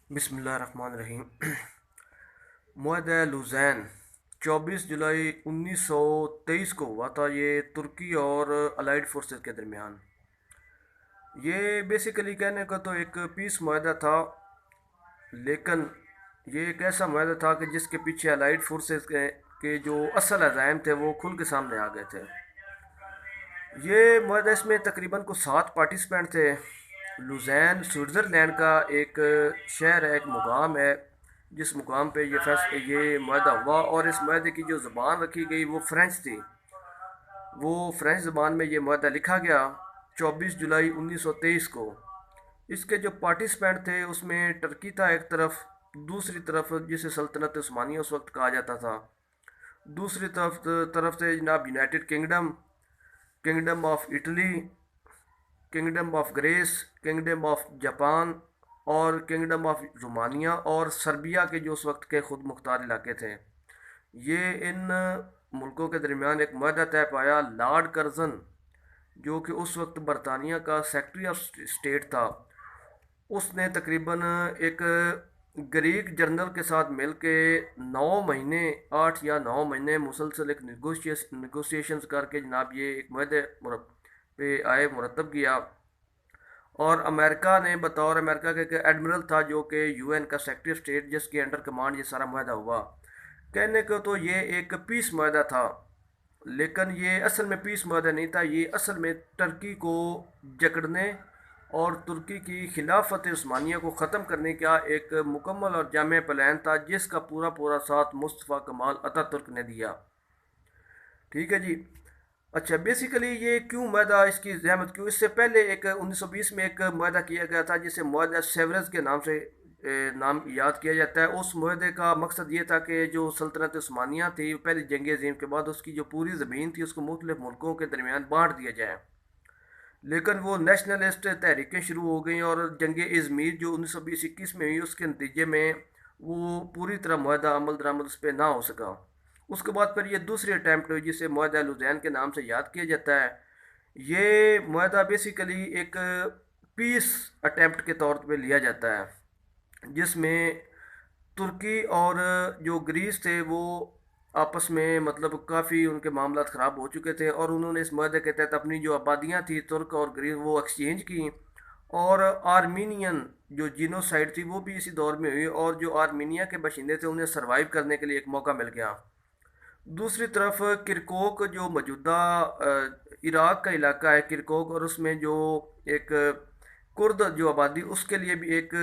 بسم اللہ الرحمن الرحیم۔ معاہدہ لوزین 24 جولائی 1923 کو ہوا تھا۔ یہ ترکی اور الائیڈ فورسز کے درمیان یہ بیسیکلی کہنے کا تو ایک پیس معاہدہ تھا، لیکن یہ ایک ایسا معاہدہ تھا کہ جس کے پیچھے الائیڈ فورسز کے جو اصل عزائم تھے وہ کھل کے سامنے آ گئے تھے۔ یہ معاہدہ، اس میں تقریباً کو 7 پارٹیسپینٹ تھے۔ لوزین سوئٹزرلینڈ کا ایک شہر ہے، ایک مقام ہے، جس مقام پہ یہ معاہدہ ہوا، اور اس معاہدے کی جو زبان رکھی گئی وہ فرینچ تھی۔ وہ فرینچ زبان میں یہ معاہدہ لکھا گیا 24 جولائی 1923 کو۔ اس کے جو پارٹیسپینٹ تھے اس میں ٹرکی تھا ایک طرف، دوسری طرف جسے سلطنت عثمانیہ اس وقت کہا جاتا تھا، دوسری طرف سے جناب United Kingdom, kingdom of Italy, kingdom of Greece, kingdom of Japan اور کنگڈم آف رومانیہ اور سربیا کے جو اس وقت کے خود مختار علاقے تھے۔ یہ ان ملکوں کے درمیان ایک معاہدہ طے پایا۔ لارڈ کرزن، جو کہ اس وقت برطانیہ کا سیکرٹری آف اسٹیٹ تھا، اس نے تقریباً ایک گریک جنرل کے ساتھ مل کے 9 مہینے، 8 یا 9 مہینے مسلسل ایک نیگوسیشنز کر کے جناب یہ ایک معاہدے پہ آئے، مرتب کیا۔ اور امریکہ نے بطور امریکہ کے ایک ایڈمرل تھا جو کہ یو این کا سیکرٹری آف اسٹیٹ، جس کے انڈر کمانڈ یہ سارا معاہدہ ہوا۔ کہنے کو تو یہ ایک پیس معاہدہ تھا، لیکن یہ اصل میں پیس معاہدہ نہیں تھا۔ یہ اصل میں ترکی کو جکڑنے اور ترکی کی خلافت عثمانیہ کو ختم کرنے کا ایک مکمل اور جامع پلان تھا، جس کا پورا ساتھ مصطفیٰ کمال اتاتürk ترک نے دیا۔ ٹھیک ہے جی۔ اچھا، بیسیکلی یہ کیوں معاہدہ، اس کی زحمت کیوں؟ اس سے پہلے ایک 1920 میں ایک معاہدہ کیا گیا تھا جسے معاہدہ سیورز کے نام سے نام یاد کیا جاتا ہے۔ اس معاہدے کا مقصد یہ تھا کہ جو سلطنت عثمانیہ تھی، پہلی جنگ عظیم کے بعد اس کی جو پوری زمین تھی اس کو مختلف ملکوں کے درمیان بانٹ دیا جائے، لیکن وہ نیشنلسٹ تحریکیں شروع ہو گئیں، اور جنگ ازمیر جو 1920-21 میں ہوئی، اس کے نتیجے میں وہ پوری طرح معاہدہ عمل درآمد اس پہ نہ ہو سکا۔ اس کے بعد پھر یہ دوسری اٹیمپٹ ہوئی جسے معاہدہ لوزین کے نام سے یاد کیا جاتا ہے۔ یہ معاہدہ بیسیکلی ایک پیس اٹیمپٹ کے طور پہ لیا جاتا ہے، جس میں ترکی اور جو گریس تھے وہ آپس میں مطلب کافی ان کے معاملات خراب ہو چکے تھے، اور انہوں نے اس معاہدے کے تحت اپنی جو آبادیاں تھیں ترک اور گریس وہ ایکسچینج کی، اور آرمینین جو جینوسائیڈ تھی وہ بھی اسی دور میں ہوئی، اور جو آرمینیا کے باشندے تھے انہیں سروائیو کرنے کے لیے ایک موقع مل گیا۔ دوسری طرف کرکوک جو موجودہ عراق کا علاقہ ہے کرکوک، اور اس میں جو ایک کرد جو آبادی، اس کے لیے بھی ایک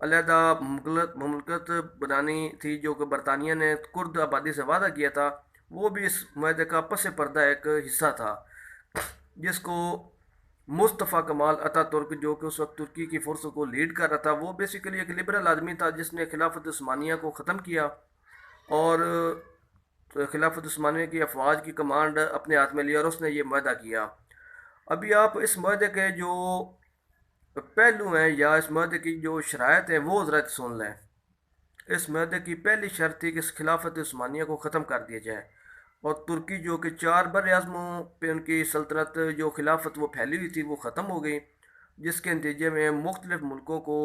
علیحدہ مملکت بنانی تھی، جو کہ برطانیہ نے کرد آبادی سے وعدہ کیا تھا۔ وہ بھی اس معاہدے کا پس پردہ ایک حصہ تھا، جس کو مصطفیٰ کمال اتاتürk، جو کہ اس وقت ترکی کی فورسوں کو لیڈ کر رہا تھا، وہ بیسیکلی ایک لبرل آدمی تھا جس نے خلافت عثمانیہ کو ختم کیا، اور خلافت عثمانیہ کی افواج کی کمانڈ اپنے ہاتھ میں لیا، اور اس نے یہ معاہدہ کیا۔ ابھی آپ اس معاہدے کے جو پہلو ہیں یا اس معاہدے کی جو شرائط ہیں وہ ذرا سن لیں۔ اس معاہدے کی پہلی شرط تھی کہ اس خلافت عثمانیہ کو ختم کر دیا جائے، اور ترکی جو کہ 4 بر اعظموں پہ ان کی سلطنت جو خلافت وہ پھیلی ہوئی تھی وہ ختم ہو گئی، جس کے نتیجے میں مختلف ملکوں کو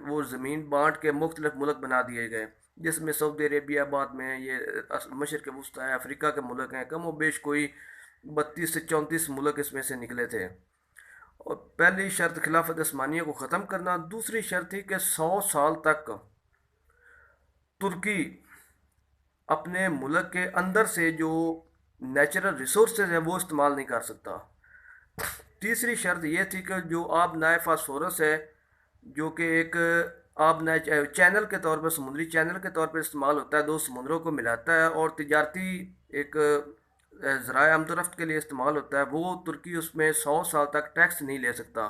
وہ زمین بانٹ کے مختلف ملک بنا دیے گئے، جس میں سعودی عربیہ بعد میں یہ مشرق وسطیٰ ہے، افریقہ کے ملک ہیں، کم و بیش کوئی 32 سے 34 ملک اس میں سے نکلے تھے۔ اور پہلی شرط خلافت عثمانیہ کو ختم کرنا۔ دوسری شرط تھی کہ 100 سال تک ترکی اپنے ملک کے اندر سے جو نیچرل ریسورسز ہیں وہ استعمال نہیں کر سکتا۔ تیسری شرط یہ تھی کہ جو آب نائے فاسفورس ہے، جو کہ ایک آب نائے چینل کے طور پر، سمندری چینل کے طور پر استعمال ہوتا ہے، 2 سمندروں کو ملاتا ہے اور تجارتی ایک ذرائع آمد و رفت کے لیے استعمال ہوتا ہے، وہ ترکی اس میں 100 سال تک ٹیکس نہیں لے سکتا۔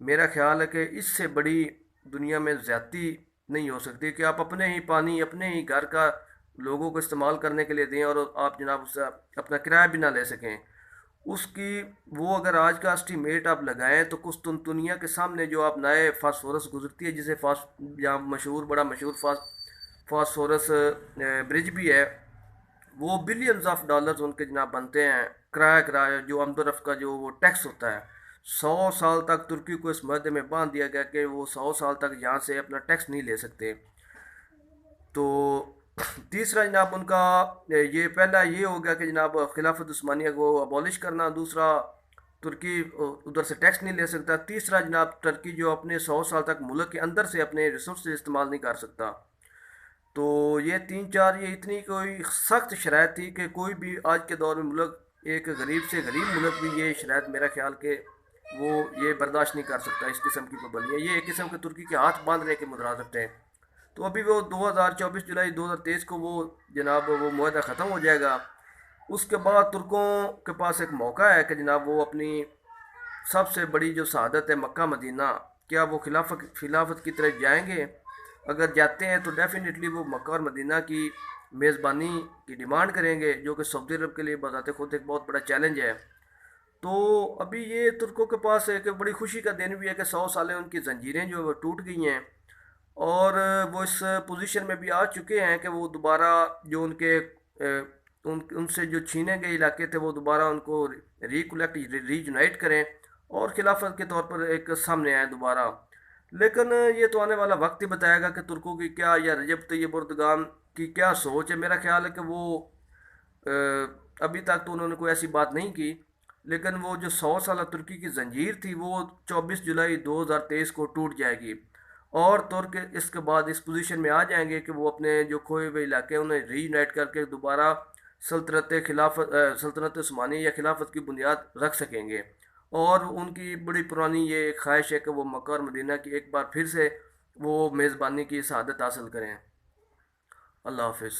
میرا خیال ہے کہ اس سے بڑی دنیا میں زیادتی نہیں ہو سکتی کہ آپ اپنے ہی پانی اپنے ہی گھر کا لوگوں کو استعمال کرنے کے لیے دیں، اور آپ جناب اس سے اپنا کرایہ بھی نہ لے سکیں۔ اس کی وہ اگر آج کا اسٹیمیٹ آپ لگائیں تو قسطنطنیہ کے سامنے جو آپ نئے فاسفورس گزرتی ہے، جسے جہاں بڑا مشہور فاسفورس برج بھی ہے، وہ بلینز آف ڈالرز ان کے جناب بنتے ہیں، کرایہ جو آمد و رفت کا جو وہ ٹیکس ہوتا ہے۔ 100 سال تک ترکی کو اس معاہدے میں باندھ دیا گیا کہ وہ 100 سال تک یہاں سے اپنا ٹیکس نہیں لے سکتے۔ تو تیسرا جناب ان کا یہ پہلا یہ ہو گیا کہ جناب خلافت عثمانیہ کو ابالش کرنا، دوسرا ترکی ادھر سے ٹیکس نہیں لے سکتا، تیسرا جناب ترکی جو اپنے 100 سال تک ملک کے اندر سے اپنے ریسورسز استعمال نہیں کر سکتا۔ تو یہ تین چار یہ اتنی کوئی سخت شرائط تھی کہ کوئی بھی آج کے دور میں ملک، ایک غریب سے غریب ملک بھی یہ شرائط میرا خیال کہ وہ یہ برداشت نہیں کر سکتا اس قسم کی پابندیاں، یہ ایک قسم کے ترکی کے ہاتھ باندھنے کے مترادف ہیں۔ تو ابھی وہ 24 جولائی 2023 کو وہ جناب وہ معاہدہ ختم ہو جائے گا۔ اس کے بعد ترکوں کے پاس ایک موقع ہے کہ جناب وہ اپنی سب سے بڑی جو سعادت ہے مکہ مدینہ، کیا وہ خلافت کی طرف جائیں گے؟ اگر جاتے ہیں تو ڈیفینیٹلی وہ مکہ اور مدینہ کی میزبانی کی ڈیمانڈ کریں گے، جو کہ سعودی عرب کے لیے بذات خود ایک بہت بڑا چیلنج ہے۔ تو ابھی یہ ترکوں کے پاس ایک بڑی خوشی کا دن بھی ہے کہ 100 سالیں ان کی زنجیریں جو وہ ٹوٹ گئی ہیں، اور وہ اس پوزیشن میں بھی آ چکے ہیں کہ وہ دوبارہ جو ان کے ان سے جو چھینے گئے علاقے تھے وہ دوبارہ ان کو ری یونائٹ کریں اور خلافت کے طور پر ایک سامنے آئیں دوبارہ۔ لیکن یہ تو آنے والا وقت ہی بتائے گا کہ ترکوں کی کیا، یا رجب طیب اردگان کی کیا سوچ ہے۔ میرا خیال ہے کہ وہ ابھی تک تو انہوں نے کوئی ایسی بات نہیں کی، لیکن وہ جو 100 سالہ ترکی کی زنجیر تھی وہ 24 جولائی 2023 کو ٹوٹ جائے گی، اور ترک اس کے بعد اس پوزیشن میں آ جائیں گے کہ وہ اپنے جو کھوئے ہوئے علاقے انہیں ری یونائٹ کر کے دوبارہ سلطنت عثمانی یا خلافت کی بنیاد رکھ سکیں گے۔ اور ان کی بڑی پرانی یہ خواہش ہے کہ وہ مکہ اور مدینہ کی ایک بار پھر سے وہ میزبانی کی سعادت حاصل کریں۔ اللہ حافظ۔